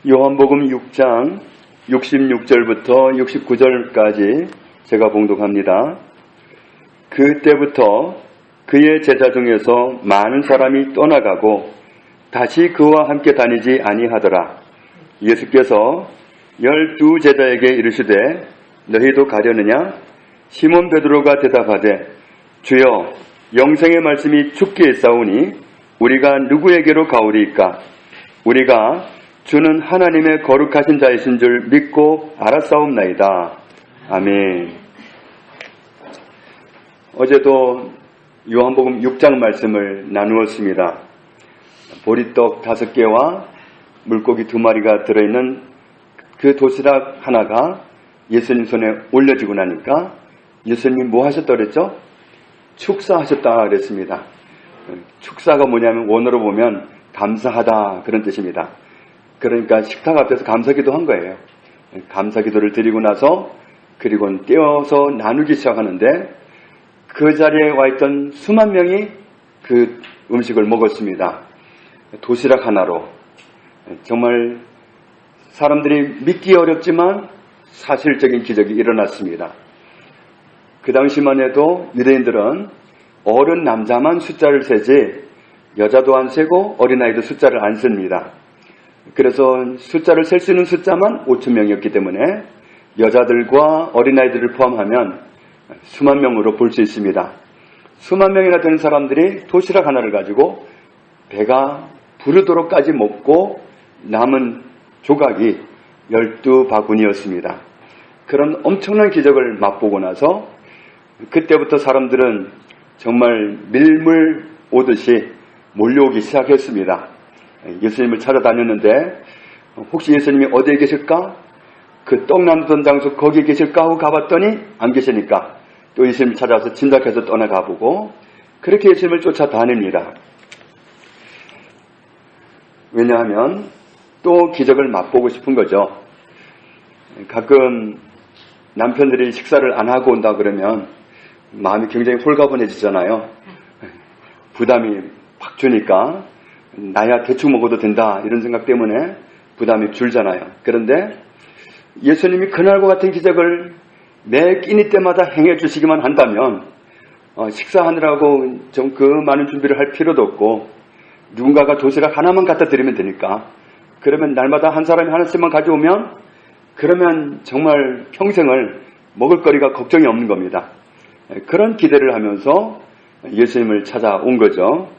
요한복음 6장 66절부터 69절까지 제가 봉독합니다. 그때부터 그의 제자 중에서 많은 사람이 떠나가고 다시 그와 함께 다니지 아니하더라. 예수께서 12 제자에게 이르시되 너희도 가려느냐? 시몬 베드로가 대답하되 주여 영생의 말씀이 주께 있사오니 우리가 누구에게로 가오리이까? 우리가 주는 하나님의 거룩하신 자이신 줄 믿고 알았사옵나이다. 아멘. 어제도 요한복음 6장 말씀을 나누었습니다. 보리떡 5개와 물고기 2마리가 들어있는 그 도시락 하나가 예수님 손에 올려지고 나니까 예수님이 뭐 하셨다 그랬죠? 축사하셨다 그랬습니다. 축사가 뭐냐면 원어로 보면 감사하다 그런 뜻입니다. 그러니까 식탁 앞에서 감사기도 한 거예요. 감사기도를 드리고 나서 그리고 떼어서 나누기 시작하는데 그 자리에 와 있던 수만 명이 그 음식을 먹었습니다. 도시락 하나로. 정말 사람들이 믿기 어렵지만 사실적인 기적이 일어났습니다. 그 당시만 해도 유대인들은 어른 남자만 숫자를 세지 여자도 안 세고 어린아이도 숫자를 안 씁니다. 그래서 숫자를 셀 수 있는 숫자만 5,000명이었기 때문에 여자들과 어린아이들을 포함하면 수만 명으로 볼 수 있습니다. 수만 명이나 되는 사람들이 도시락 하나를 가지고 배가 부르도록까지 먹고 남은 조각이 12바구니였습니다. 그런 엄청난 기적을 맛보고 나서 그때부터 사람들은 정말 밀물 오듯이 몰려오기 시작했습니다. 예수님을 찾아다녔는데 혹시 예수님이 어디에 계실까? 그 떡 나누던 장소 거기에 계실까 하고 가봤더니 안 계시니까 또 예수님을 찾아와서 진작해서 떠나가보고 그렇게 예수님을 쫓아다닙니다. 왜냐하면 또 기적을 맛보고 싶은 거죠. 가끔 남편들이 식사를 안 하고 온다 그러면 마음이 굉장히 홀가분해지잖아요. 부담이 확 주니까 나야 대충 먹어도 된다 이런 생각 때문에 부담이 줄잖아요. 그런데 예수님이 그날과 같은 기적을 매 끼니 때마다 행해 주시기만 한다면 식사하느라고 좀 그 많은 준비를 할 필요도 없고 누군가가 도시락 하나만 갖다 드리면 되니까 그러면 날마다 한 사람이 하나씩만 가져오면 그러면 정말 평생을 먹을 거리가 걱정이 없는 겁니다. 그런 기대를 하면서 예수님을 찾아온 거죠.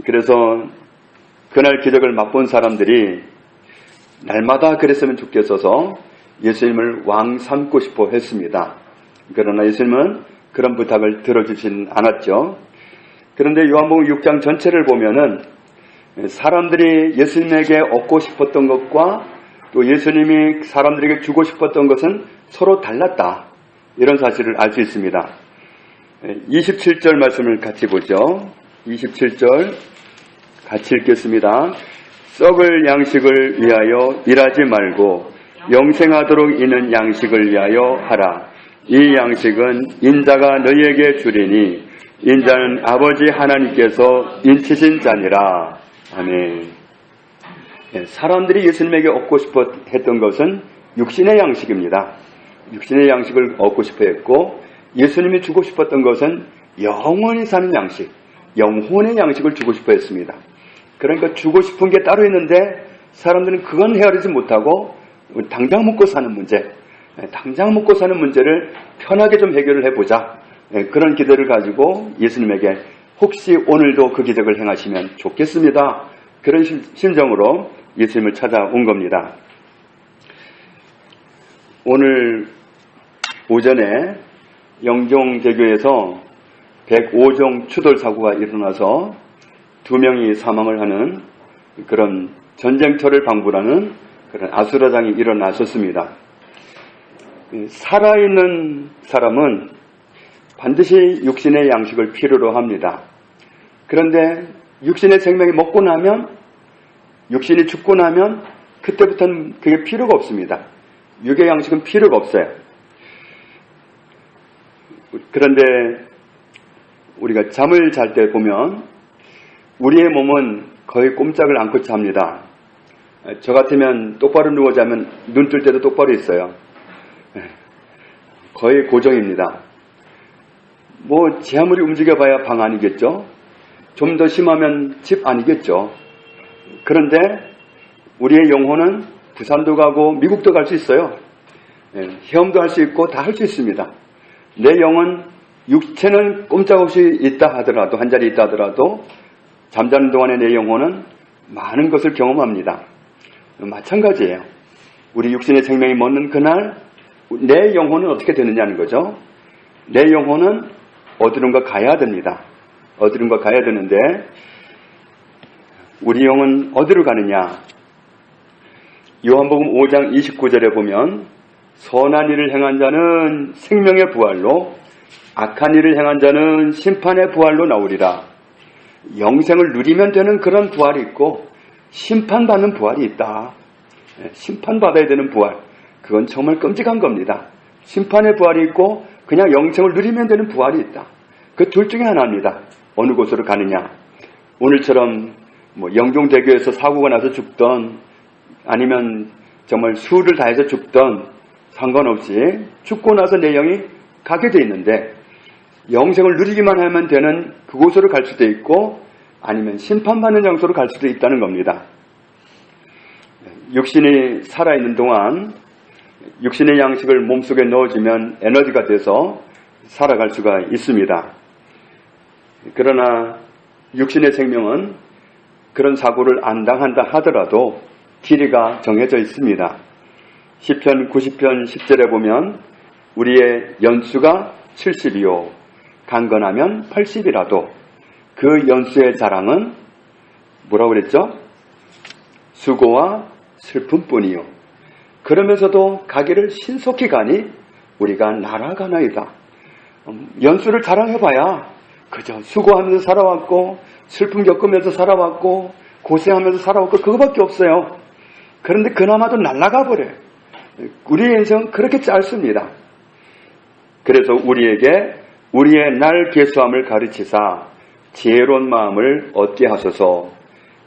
그래서 그날 기적을 맛본 사람들이 날마다 그랬으면 좋겠어서 예수님을 왕 삼고 싶어 했습니다. 그러나 예수님은 그런 부탁을 들어주진 않았죠. 그런데 요한복음 6장 전체를 보면은 사람들이 예수님에게 얻고 싶었던 것과 또 예수님이 사람들에게 주고 싶었던 것은 서로 달랐다. 이런 사실을 알 수 있습니다. 27절 말씀을 같이 보죠. 27절 같이 읽겠습니다. 썩을 양식을 위하여 일하지 말고 영생하도록 있는 양식을 위하여 하라. 이 양식은 인자가 너희에게 주리니 인자는 아버지 하나님께서 인치신 자니라. 아멘. 사람들이 예수님에게 얻고 싶어 했던 것은 육신의 양식입니다. 육신의 양식을 얻고 싶어 했고 예수님이 주고 싶었던 것은 영원히 사는 양식, 영혼의 양식을 주고 싶어 했습니다. 그러니까 주고 싶은 게 따로 있는데 사람들은 그건 헤아리지 못하고 당장 먹고 사는 문제, 당장 먹고 사는 문제를 편하게 좀 해결을 해보자. 그런 기대를 가지고 예수님에게 혹시 오늘도 그 기적을 행하시면 좋겠습니다. 그런 심정으로 예수님을 찾아온 겁니다. 오늘 오전에 영종대교에서 105종 추돌 사고가 일어나서 2명이 사망을 하는 그런 전쟁터를 방불하는 그런 아수라장이 일어났었습니다. 살아있는 사람은 반드시 육신의 양식을 필요로 합니다. 그런데 육신의 생명이 먹고 나면, 육신이 죽고 나면 그때부터는 그게 필요가 없습니다. 육의 양식은 필요가 없어요. 그런데 우리가 잠을 잘 때 보면 우리의 몸은 거의 꼼짝을 않고 잡니다. 저 같으면 똑바로 누워 자면 눈 뜰 때도 똑바로 있어요. 거의 고정입니다. 제 아무리 움직여봐야 방 아니겠죠? 좀 더 심하면 집 아니겠죠? 그런데 우리의 영혼은 부산도 가고 미국도 갈 수 있어요. 헤엄도 할 수 있고 다 할 수 있습니다. 내 영은 육체는 꼼짝없이 있다 하더라도, 한 자리에 있다 하더라도 잠자는 동안에 내 영혼은 많은 것을 경험합니다. 마찬가지예요. 우리 육신의 생명이 멎는 그날 내 영혼은 어떻게 되느냐는 거죠. 내 영혼은 어디론가 가야 됩니다. 어디론가 가야 되는데 우리 영은 어디로 가느냐. 요한복음 5장 29절에 보면 선한 일을 행한 자는 생명의 부활로 악한 일을 행한 자는 심판의 부활로 나오리라. 영생을 누리면 되는 그런 부활이 있고 심판받는 부활이 있다. 심판받아야 되는 부활, 그건 정말 끔찍한 겁니다. 심판의 부활이 있고 그냥 영생을 누리면 되는 부활이 있다. 그 둘 중에 하나입니다. 어느 곳으로 가느냐. 오늘처럼 영종대교에서 사고가 나서 죽던, 아니면 정말 수를 다해서 죽던 상관없이 죽고 나서 내 영이 가게 돼 있는데 영생을 누리기만 하면 되는 그곳으로 갈 수도 있고 아니면 심판받는 장소로 갈 수도 있다는 겁니다. 육신이 살아있는 동안 육신의 양식을 몸속에 넣어주면 에너지가 돼서 살아갈 수가 있습니다. 그러나 육신의 생명은 그런 사고를 안 당한다 하더라도 길이가 정해져 있습니다. 시편 90편 10절에 보면 우리의 연수가 70이요 강건하면 80이라도 그 연수의 자랑은 뭐라고 그랬죠? 수고와 슬픔뿐이요. 그러면서도 가기를 신속히 가니 우리가 날아가나이다. 연수를 자랑해봐야 그저 수고하면서 살아왔고 슬픔 겪으면서 살아왔고 고생하면서 살아왔고 그거밖에 없어요. 그런데 그나마도 날아가 버려요. 우리의 인생은 그렇게 짧습니다. 그래서 우리에게 우리의 날 계수함을 가르치사 지혜로운 마음을 얻게 하소서.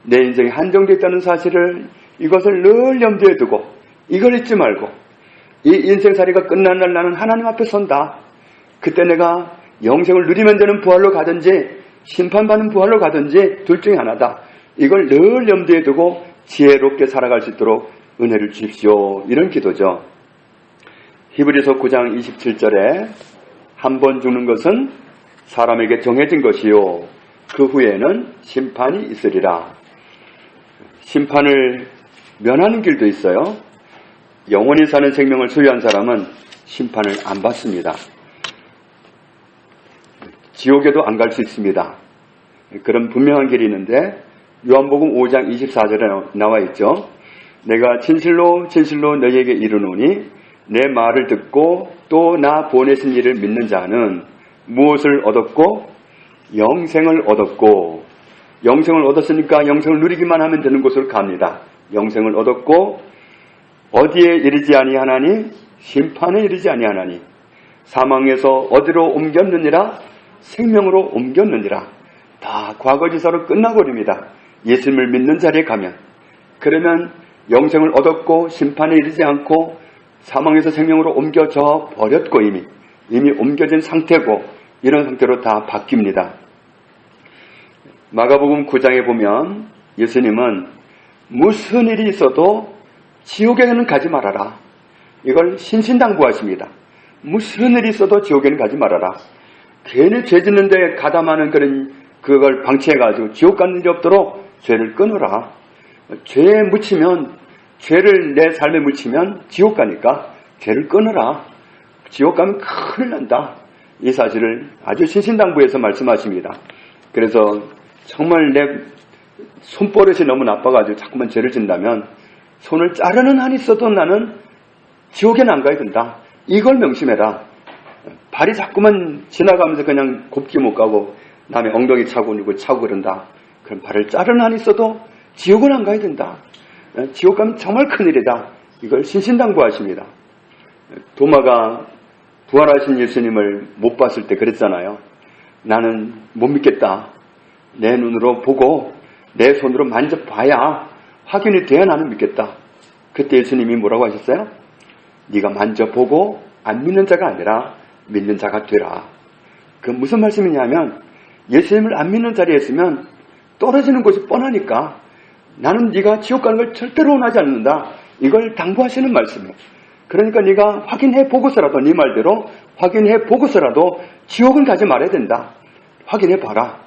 내 인생이 한정되어 있다는 사실을, 이것을 늘 염두에 두고 이걸 잊지 말고 이 인생살이가 끝난 날 나는 하나님 앞에 선다. 그때 내가 영생을 누리면 되는 부활로 가든지 심판받는 부활로 가든지 둘 중에 하나다. 이걸 늘 염두에 두고 지혜롭게 살아갈 수 있도록 은혜를 주십시오. 이런 기도죠. 히브리서 9장 27절에 한 번 죽는 것은 사람에게 정해진 것이요 그 후에는 심판이 있으리라. 심판을 면하는 길도 있어요. 영원히 사는 생명을 소유한 사람은 심판을 안 받습니다. 지옥에도 안 갈 수 있습니다. 그런 분명한 길이 있는데 요한복음 5장 24절에 나와 있죠. 내가 진실로 진실로 너희에게 이르노니 내 말을 듣고 또 나 보내신 이를 믿는 자는 무엇을 얻었고 영생을 얻었고, 영생을 얻었으니까 영생을 누리기만 하면 되는 곳으로 갑니다. 영생을 얻었고 어디에 이르지 아니하나니 심판에 이르지 아니하나니 사망에서 어디로 옮겼느니라 생명으로 옮겼느니라. 다 과거지사로 끝나버립니다. 예수님을 믿는 자리에 가면. 그러면 영생을 얻었고 심판에 이르지 않고 사망에서 생명으로 옮겨져 버렸고 이미 옮겨진 상태고 이런 상태로 다 바뀝니다. 마가복음 9장에 보면 예수님은 무슨 일이 있어도 지옥에는 가지 말아라. 이걸 신신당부하십니다. 무슨 일이 있어도 지옥에는 가지 말아라. 괜히 죄 짓는데 가담하는 그걸 방치해가지고 지옥 가는 일이 없도록 죄를 끊어라. 죄에 묻히면, 죄를 내 삶에 묻히면 지옥 가니까 죄를 끊어라. 지옥 가면 큰일 난다. 이 사실을 아주 신신당부해서 말씀하십니다. 그래서 정말 내 손버릇이 너무 나빠가지고 자꾸만 죄를 짓는다면 손을 자르는 한이 있어도 나는 지옥에는 안 가야 된다. 이걸 명심해라. 발이 자꾸만 지나가면서 그냥 곱게 못 가고 남의 엉덩이 차고 그런다. 그럼 발을 자르는 한이 있어도 지옥은 안 가야 된다. 지옥 가면 정말 큰일이다. 이걸 신신당부하십니다. 도마가 부활하신 예수님을 못 봤을 때 그랬잖아요. 나는 못 믿겠다. 내 눈으로 보고 내 손으로 만져봐야 확인이 돼야 나는 믿겠다. 그때 예수님이 뭐라고 하셨어요? 네가 만져보고 안 믿는 자가 아니라 믿는 자가 되라. 그 무슨 말씀이냐면 예수님을 안 믿는 자리에 있으면 떨어지는 것이 뻔하니까 나는 네가 지옥 가는 걸 절대로 원하지 않는다. 이걸 당부하시는 말씀이에요. 그러니까 네가 확인해 보고서라도 네 말대로 확인해 보고서라도 지옥은 가지 말아야 된다. 확인해 봐라.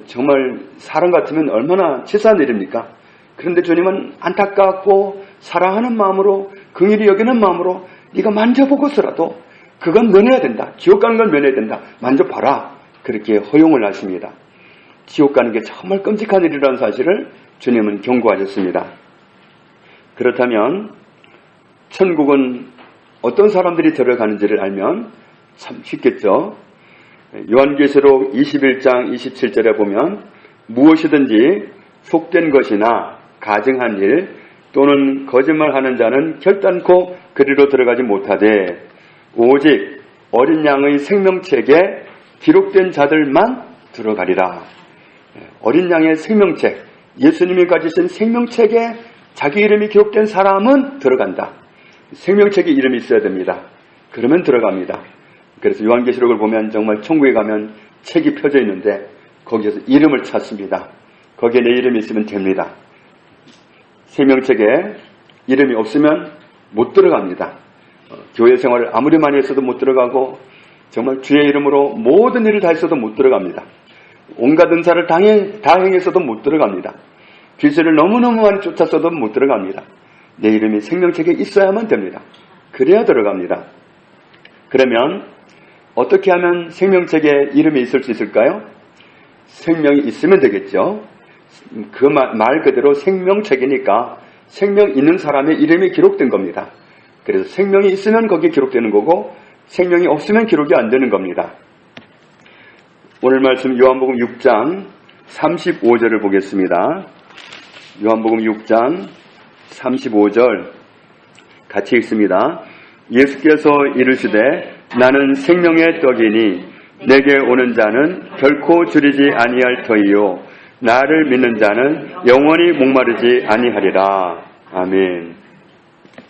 정말 사람 같으면 얼마나 치사한 일입니까? 그런데 주님은 안타깝고 사랑하는 마음으로 긍휼히 여기는 마음으로 네가 만져보고서라도 그건 면해야 된다. 지옥 가는 건 면해야 된다. 만져봐라. 그렇게 허용을 하십니다. 지옥 가는 게 정말 끔찍한 일이라는 사실을 주님은 경고하셨습니다. 그렇다면 천국은 어떤 사람들이 들어가는지를 알면 참 쉽겠죠. 요한계시록 21장 27절에 보면 무엇이든지 속된 것이나 가증한 일 또는 거짓말하는 자는 결단코 그리로 들어가지 못하되 오직 어린 양의 생명책에 기록된 자들만 들어가리라. 어린 양의 생명책, 예수님이 가지신 생명책에 자기 이름이 기록된 사람은 들어간다. 생명책에 이름이 있어야 됩니다. 그러면 들어갑니다. 그래서 요한계시록을 보면 정말 천국에 가면 책이 펴져 있는데 거기에서 이름을 찾습니다. 거기에 내 이름이 있으면 됩니다. 생명책에 이름이 없으면 못 들어갑니다. 교회 생활을 아무리 많이 했어도 못 들어가고 정말 주의 이름으로 모든 일을 다 했어도 못 들어갑니다. 온갖 은사를 다 행했어도 못 들어갑니다. 귀신을 너무너무 많이 쫓았어도 못 들어갑니다. 내 이름이 생명책에 있어야만 됩니다. 그래야 들어갑니다. 그러면 어떻게 하면 생명책에 이름이 있을 수 있을까요? 생명이 있으면 되겠죠. 그 말 그대로 생명책이니까 생명 있는 사람의 이름이 기록된 겁니다. 그래서 생명이 있으면 거기에 기록되는 거고 생명이 없으면 기록이 안 되는 겁니다. 오늘 말씀 요한복음 6장 35절을 보겠습니다. 요한복음 6장 35절 같이 읽습니다. 예수께서 이르시되 나는 생명의 떡이니 내게 오는 자는 결코 줄이지 아니할 터이요 나를 믿는 자는 영원히 목마르지 아니하리라. 아멘.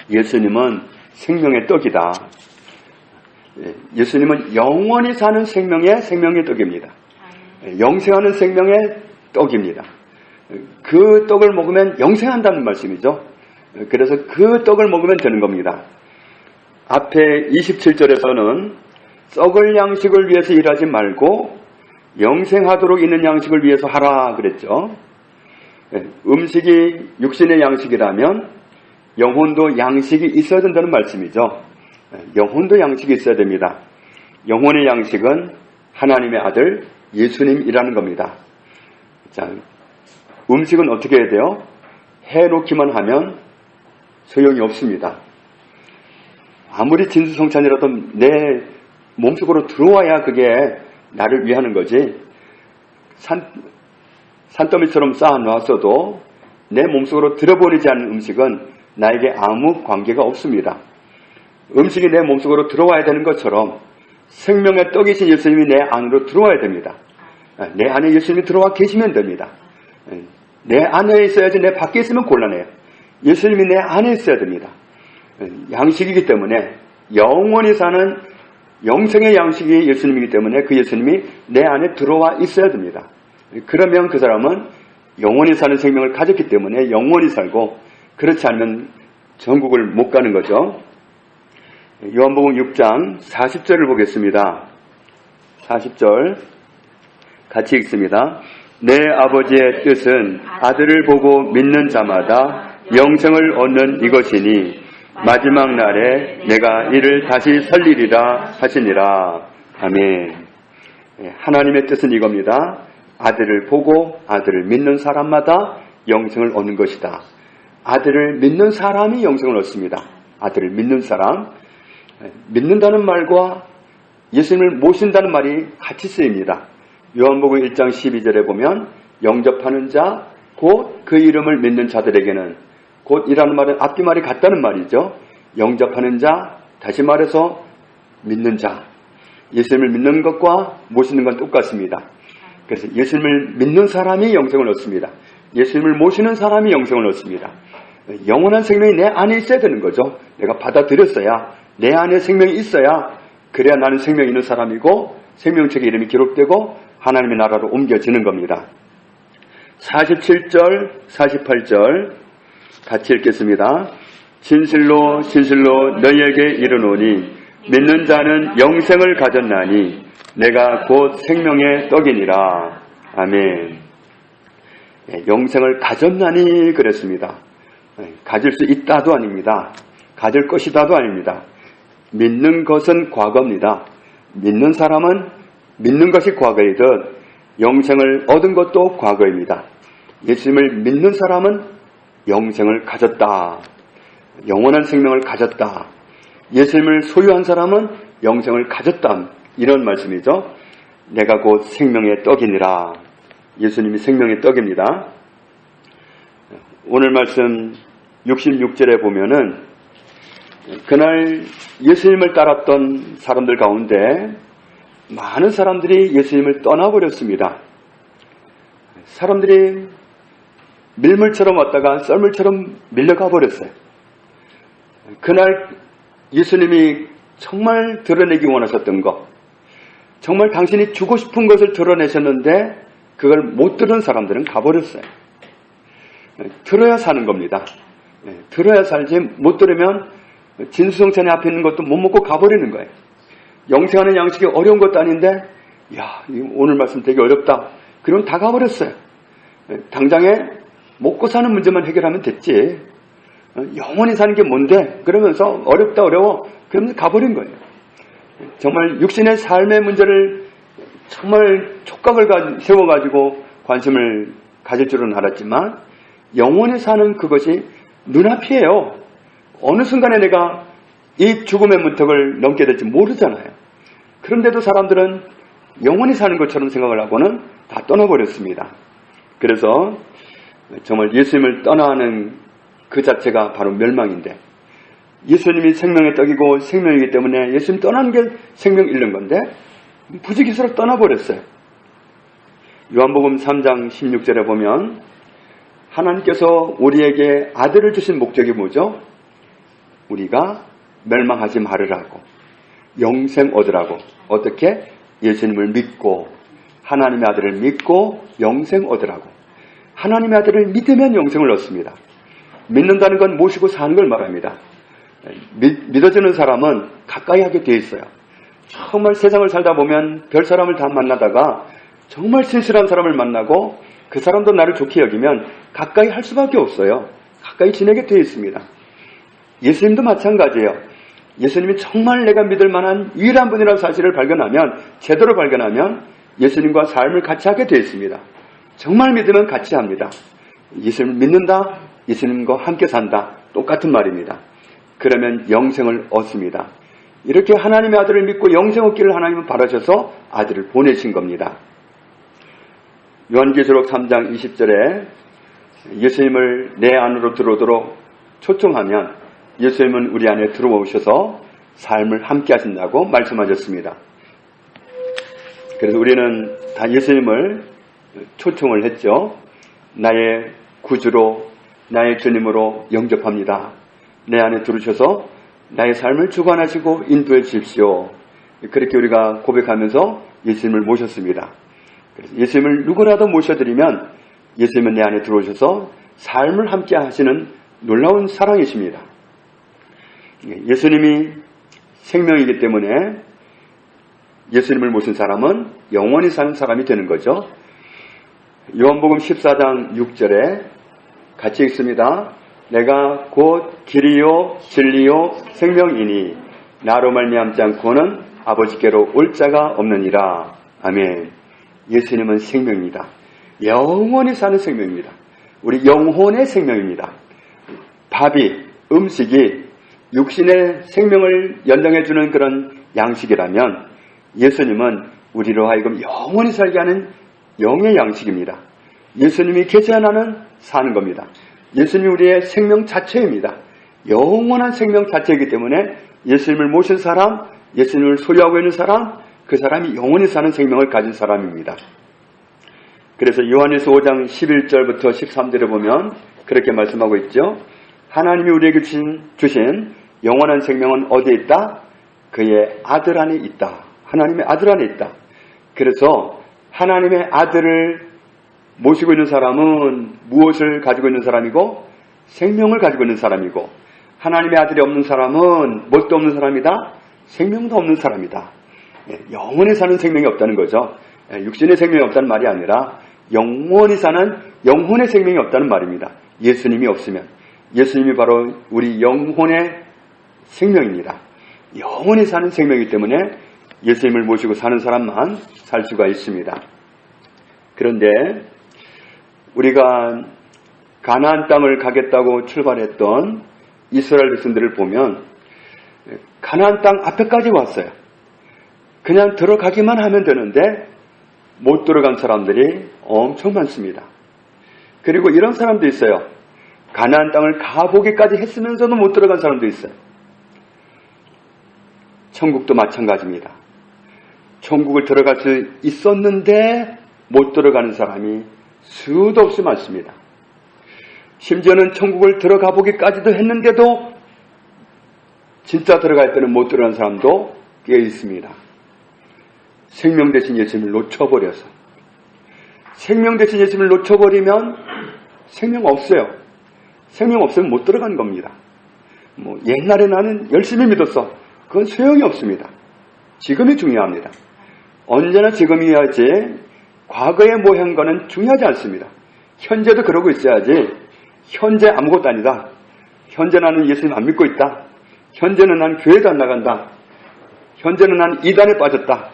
예수님은 생명의 떡이다. 예수님은 영원히 사는 생명의 떡입니다. 영생하는 생명의 떡입니다. 그 떡을 먹으면 영생한다는 말씀이죠. 그래서 그 떡을 먹으면 되는 겁니다. 앞에 27절에서는 썩을 양식을 위해서 일하지 말고 영생하도록 있는 양식을 위해서 하라 그랬죠. 음식이 육신의 양식이라면 영혼도 양식이 있어야 된다는 말씀이죠. 영혼도 양식이 있어야 됩니다. 영혼의 양식은 하나님의 아들 예수님이라는 겁니다. 자, 음식은 어떻게 해야 돼요? 해놓기만 하면 소용이 없습니다. 아무리 진수성찬이라도 내 몸속으로 들어와야 그게 나를 위하는 거지. 산더미처럼 쌓아놨어도 내 몸속으로 들어버리지 않는 음식은 나에게 아무 관계가 없습니다. 음식이 내 몸속으로 들어와야 되는 것처럼 생명의 떡이신 예수님이 내 안으로 들어와야 됩니다. 내 안에 예수님이 들어와 계시면 됩니다. 내 안에 있어야지 내 밖에 있으면 곤란해요. 예수님이 내 안에 있어야 됩니다. 양식이기 때문에 영원히 사는 영생의 양식이 예수님이기 때문에 그 예수님이 내 안에 들어와 있어야 됩니다. 그러면 그 사람은 영원히 사는 생명을 가졌기 때문에 영원히 살고 그렇지 않으면 천국을 못 가는 거죠. 요한복음 6장 40절을 보겠습니다. 40절 같이 읽습니다. 내 아버지의 뜻은 아들을 보고 믿는 자마다 영생을 얻는 이것이니 마지막 날에 내가 이를 다시 살리리라 하시니라. 아멘. 하나님의 뜻은 이겁니다. 아들을 보고 아들을 믿는 사람마다 영생을 얻는 것이다. 아들을 믿는 사람이 영생을 얻습니다. 아들을 믿는 사람. 믿는다는 말과 예수님을 모신다는 말이 같이 쓰입니다. 요한복음 1장 12절에 보면 영접하는 자, 곧 그 이름을 믿는 자들에게는 곧이라는 말은 앞뒤 말이 같다는 말이죠. 영접하는 자, 다시 말해서 믿는 자. 예수님을 믿는 것과 모시는 건 똑같습니다. 그래서 예수님을 믿는 사람이 영생을 얻습니다. 예수님을 모시는 사람이 영생을 얻습니다. 영원한 생명이 내 안에 있어야 되는 거죠. 내가 받아들였어야, 내 안에 생명이 있어야, 그래야 나는 생명이 있는 사람이고 생명책의 이름이 기록되고 하나님의 나라로 옮겨지는 겁니다. 47절, 48절 같이 읽겠습니다. 진실로 진실로 너희에게 이르노니 믿는 자는 영생을 가졌나니 내가 곧 생명의 떡이니라. 아멘. 영생을 가졌나니 그랬습니다. 가질 수 있다도 아닙니다. 가질 것이다도 아닙니다. 믿는 것은 과거입니다. 믿는 사람은 믿는 것이 과거이듯 영생을 얻은 것도 과거입니다. 예수님을 믿는 사람은 영생을 가졌다. 영원한 생명을 가졌다. 예수님을 소유한 사람은 영생을 가졌다. 이런 말씀이죠. 내가 곧 생명의 떡이니라. 예수님이 생명의 떡입니다. 오늘 말씀 66절에 보면은 그날 예수님을 따랐던 사람들 가운데 많은 사람들이 예수님을 떠나버렸습니다. 사람들이 밀물처럼 왔다가 썰물처럼 밀려가 버렸어요. 그날 예수님이 정말 드러내기 원하셨던 것, 정말 당신이 주고 싶은 것을 드러내셨는데 그걸 못 들은 사람들은 가버렸어요. 들어야 사는 겁니다. 들어야 살지 못 들으면 진수성찬에 앞에 있는 것도 못 먹고 가버리는 거예요. 영생하는 양식이 어려운 것도 아닌데 야, 오늘 말씀 되게 어렵다. 그러면 다 가버렸어요. 당장에 먹고 사는 문제만 해결하면 됐지. 영원히 사는 게 뭔데? 그러면서 어렵다 어려워. 그러면서 가버린 거예요. 정말 육신의 삶의 문제를 정말 촉각을 세워가지고 관심을 가질 줄은 알았지만 영원히 사는 그것이 눈앞이에요. 어느 순간에 내가 이 죽음의 문턱을 넘게 될지 모르잖아요. 그런데도 사람들은 영원히 사는 것처럼 생각을 하고는 다 떠나버렸습니다. 그래서 정말 예수님을 떠나는 그 자체가 바로 멸망인데 예수님이 생명의 떡이고 생명이기 때문에 예수님 떠나는 게 생명 잃는 건데 부지기수로 떠나버렸어요. 요한복음 3장 16절에 보면 하나님께서 우리에게 아들을 주신 목적이 뭐죠? 우리가 멸망하지 말으라고, 영생 얻으라고. 어떻게? 예수님을 믿고 하나님의 아들을 믿고 영생 얻으라고. 하나님의 아들을 믿으면 영생을 얻습니다. 믿는다는 건 모시고 사는 걸 말합니다. 믿어지는 사람은 가까이 하게 되어 있어요. 정말 세상을 살다 보면 별 사람을 다 만나다가 정말 신실한 사람을 만나고 그 사람도 나를 좋게 여기면 가까이 할 수밖에 없어요. 가까이 지내게 되어 있습니다. 예수님도 마찬가지예요. 예수님이 정말 내가 믿을 만한 유일한 분이라는 사실을 발견하면, 제대로 발견하면 예수님과 삶을 같이 하게 되어 있습니다. 정말 믿으면 같이 합니다. 예수님을 믿는다, 예수님과 함께 산다. 똑같은 말입니다. 그러면 영생을 얻습니다. 이렇게 하나님의 아들을 믿고 영생 얻기를 하나님은 바라셔서 아들을 보내신 겁니다. 요한계시록 3장 20절에 예수님을 내 안으로 들어오도록 초청하면 예수님은 우리 안에 들어오셔서 삶을 함께 하신다고 말씀하셨습니다. 그래서 우리는 다 예수님을 초청을 했죠. 나의 구주로, 나의 주님으로 영접합니다. 내 안에 들어오셔서 나의 삶을 주관하시고 인도해 주십시오. 그렇게 우리가 고백하면서 예수님을 모셨습니다. 그래서 예수님을 누구라도 모셔드리면 예수님은 내 안에 들어오셔서 삶을 함께 하시는 놀라운 사랑이십니다. 예수님이 생명이기 때문에 예수님을 모신 사람은 영원히 사는 사람이 되는 거죠. 요한복음 14장 6절에 같이 읽습니다. 내가 곧 길이요 진리요 생명이니 나로 말미암지 않고는 아버지께로 올 자가 없느니라. 아멘. 예수님은 생명입니다. 영원히 사는 생명입니다. 우리 영혼의 생명입니다. 밥이, 음식이 육신의 생명을 연장해주는 그런 양식이라면 예수님은 우리로 하여금 영원히 살게 하는 영의 양식입니다. 예수님이 계셔야 나는 사는 겁니다. 예수님이 우리의 생명 자체입니다. 영원한 생명 자체이기 때문에 예수님을 모신 사람, 예수님을 소유하고 있는 사람, 그 사람이 영원히 사는 생명을 가진 사람입니다. 그래서 요한일서 5장 11절부터 13절에 보면 그렇게 말씀하고 있죠. 하나님이 우리에게 주신 영원한 생명은 어디에 있다? 그의 아들 안에 있다. 하나님의 아들 안에 있다. 그래서 하나님의 아들을 모시고 있는 사람은 무엇을 가지고 있는 사람이고 생명을 가지고 있는 사람이고, 하나님의 아들이 없는 사람은 뭣도 없는 사람이다? 생명도 없는 사람이다. 영원히 사는 생명이 없다는 거죠. 육신의 생명이 없다는 말이 아니라 영원히 사는 영혼의 생명이 없다는 말입니다. 예수님이 없으면. 예수님이 바로 우리 영혼의 생명입니다. 영원히 사는 생명이기 때문에 예수님을 모시고 사는 사람만 살 수가 있습니다. 그런데 우리가 가나안 땅을 가겠다고 출발했던 이스라엘 백성들을 보면 가나안 땅 앞에까지 왔어요. 그냥 들어가기만 하면 되는데 못 들어간 사람들이 엄청 많습니다. 그리고 이런 사람도 있어요. 가나안 땅을 가보기까지 했으면서도 못 들어간 사람도 있어요. 천국도 마찬가지입니다. 천국을 들어갈 수 있었는데 못 들어가는 사람이 수도 없이 많습니다. 심지어는 천국을 들어가 보기까지도 했는데도 진짜 들어갈 때는 못 들어간 사람도 꽤 있습니다. 생명 대신 예수님을 놓쳐버려서. 생명 대신 예수님을 놓쳐버리면 생명 없어요. 생명 없으면 못 들어간 겁니다. 옛날에 나는 열심히 믿었어. 그건 소용이 없습니다. 지금이 중요합니다. 언제나 지금이어야지 과거에 뭐 한 거는 중요하지 않습니다. 현재도 그러고 있어야지 현재 아무것도 아니다. 현재 나는 예수님 안 믿고 있다. 현재는 난 교회도 안 나간다. 현재는 난 이단에 빠졌다.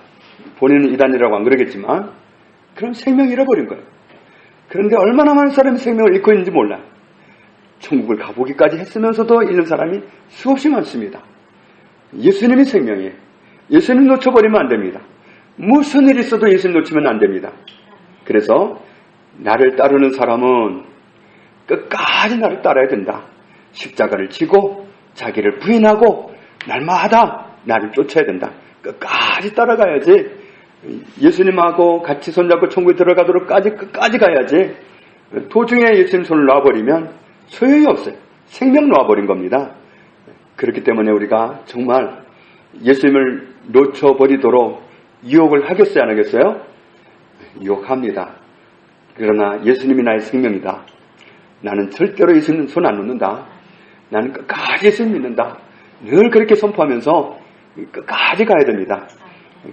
본인은 이단이라고 안 그러겠지만 그럼 생명 잃어버린 거예요. 그런데 얼마나 많은 사람이 생명을 잃고 있는지 몰라. 천국을 가보기까지 했으면서도 잃는 사람이 수없이 많습니다. 예수님이 생명이에요. 예수님 놓쳐버리면 안 됩니다. 무슨 일이 있어도 예수님 놓치면 안 됩니다. 그래서 나를 따르는 사람은 끝까지 나를 따라야 된다. 십자가를 지고 자기를 부인하고 날마다 나를 쫓아야 된다. 끝까지 따라가야지. 예수님하고 같이 손잡고 천국에 들어가도록까지 끝까지 가야지. 도중에 예수님 손을 놔버리면 소용이 없어요. 생명 놔버린 겁니다. 그렇기 때문에 우리가 정말 예수님을 놓쳐버리도록 유혹을 하겠어요, 안 하겠어요? 유혹합니다. 그러나 예수님이 나의 생명이다. 나는 절대로 예수님 손 안 놓는다. 나는 끝까지 예수님 믿는다. 늘 그렇게 선포하면서 끝까지 가야 됩니다.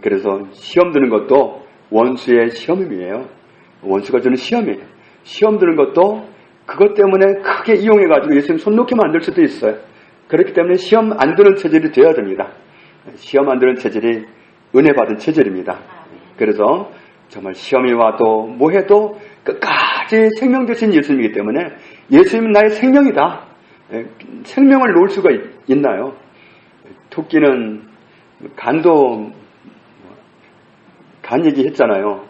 그래서 시험 드는 것도 원수의 시험임이에요. 원수가 주는 시험이에요. 시험 드는 것도 그것 때문에 크게 이용해가지고 예수님 손 놓게 만들 수도 있어요. 그렇기 때문에 시험 안 드는 체질이 되어야 됩니다. 시험 안 드는 체질이 은혜 받은 체질입니다. 그래서 정말 시험이 와도 뭐 해도 끝까지 생명 되신 예수님이기 때문에 예수님은 나의 생명이다. 생명을 놓을 수가 있나요? 토끼는 간 얘기 했잖아요.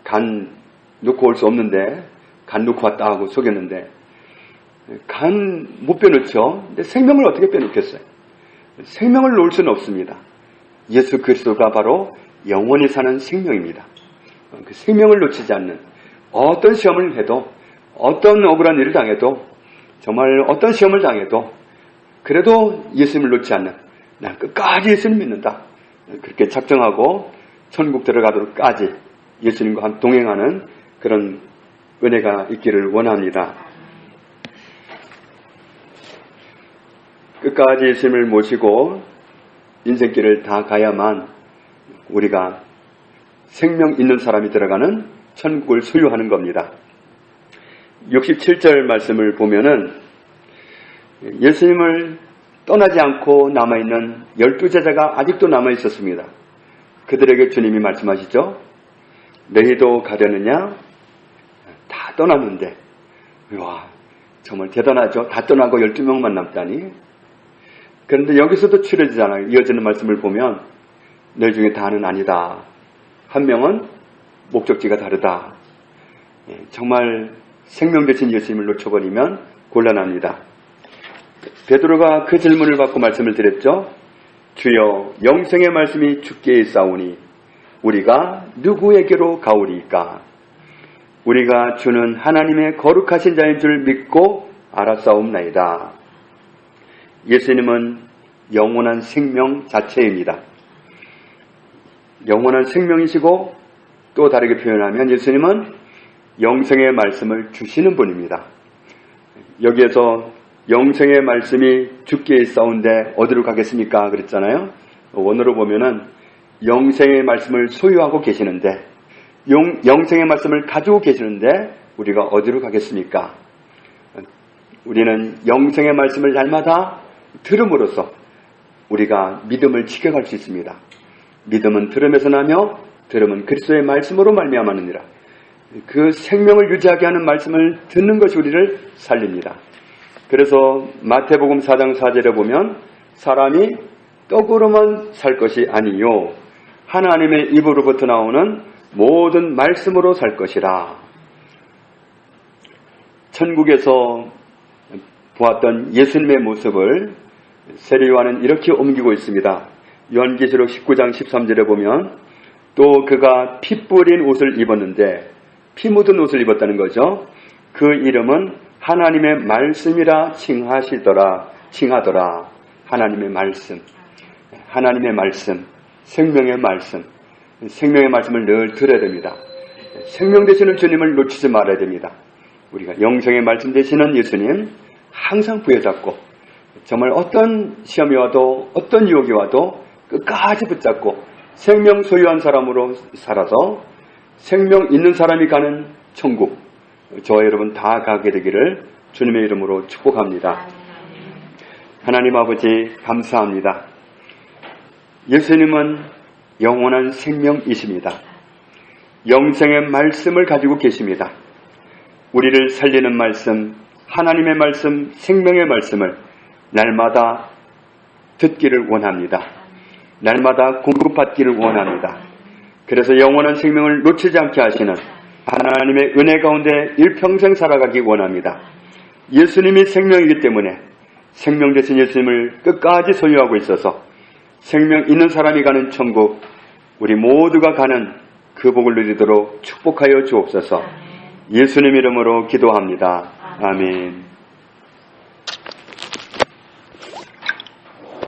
간 놓고 올 수 없는데 간 놓고 왔다 하고 속였는데 간 못 빼놓죠. 근데 생명을 어떻게 빼놓겠어요? 생명을 놓을 수는 없습니다. 예수 그리스도가 바로 영원히 사는 생명입니다. 그 생명을 놓치지 않는, 어떤 시험을 해도, 어떤 억울한 일을 당해도, 정말 어떤 시험을 당해도 그래도 예수님을 놓지 않는, 난 끝까지 예수님 믿는다. 그렇게 작정하고 천국 들어가도록까지 예수님과 함께 동행하는 그런 은혜가 있기를 원합니다. 끝까지 예수님을 모시고 인생길을 다 가야만 우리가 생명 있는 사람이 들어가는 천국을 소유하는 겁니다. 67절 말씀을 보면은 예수님을 떠나지 않고 남아있는 12제자가 아직도 남아있었습니다. 그들에게 주님이 말씀하시죠. 너희도 가려느냐? 다 떠났는데. 와, 정말 대단하죠. 다 떠나고 12명만 남다니. 그런데 여기서도 추려지잖아요. 이어지는 말씀을 보면 너희 중에 다는 아니다. 한 명은 목적지가 다르다. 정말 생명 되신 예수님을 놓쳐버리면 곤란합니다. 베드로가 그 질문을 받고 말씀을 드렸죠. 주여, 영생의 말씀이 주께 있사오니 우리가 누구에게로 가오리이까? 우리가 주는 하나님의 거룩하신 자인 줄 믿고 알았사옵나이다. 예수님은 영원한 생명 자체입니다. 영원한 생명이시고 또 다르게 표현하면 예수님은 영생의 말씀을 주시는 분입니다. 여기에서 영생의 말씀이 주께 있사온데 어디로 가겠습니까? 그랬잖아요. 원어로 보면은 영생의 말씀을 소유하고 계시는데 영생의 말씀을 가지고 계시는데 우리가 어디로 가겠습니까? 우리는 영생의 말씀을 날마다 들음으로써 우리가 믿음을 지켜갈 수 있습니다. 믿음은 들음에서 나며 들음은 그리스도의 말씀으로 말미암았느니라. 그 생명을 유지하게 하는 말씀을 듣는 것이 우리를 살립니다. 그래서 마태복음 4장 4절에 보면 사람이 떡으로만 살 것이 아니요 하나님의 입으로부터 나오는 모든 말씀으로 살 것이라. 천국에서 보았던 예수님의 모습을 세례요한은 이렇게 옮기고 있습니다. 요한계시록 19장 13절에 보면 또 그가 피 뿌린 옷을 입었는데 피 묻은 옷을 입었다는 거죠. 그 이름은 하나님의 말씀이라 칭하더라. 하나님의 말씀, 하나님의 말씀, 생명의 말씀, 생명의 말씀을 늘 들어야 됩니다. 생명 되시는 주님을 놓치지 말아야 됩니다. 우리가 영생의 말씀 되시는 예수님 항상 부여잡고 정말 어떤 시험이 와도 어떤 유혹이 와도 끝까지 붙잡고 생명 소유한 사람으로 살아서 생명 있는 사람이 가는 천국 저와 여러분 다 가게 되기를 주님의 이름으로 축복합니다. 하나님 아버지 감사합니다. 예수님은 영원한 생명이십니다. 영생의 말씀을 가지고 계십니다. 우리를 살리는 말씀, 하나님의 말씀, 생명의 말씀을 날마다 듣기를 원합니다. 날마다 공급받기를 원합니다. 그래서 영원한 생명을 놓치지 않게 하시는 하나님의 은혜 가운데 일평생 살아가기 원합니다. 예수님이 생명이기 때문에 생명 되신 예수님을 끝까지 소유하고 있어서 생명 있는 사람이 가는 천국 우리 모두가 가는 그 복을 누리도록 축복하여 주옵소서. 예수님 이름으로 기도합니다. 아멘.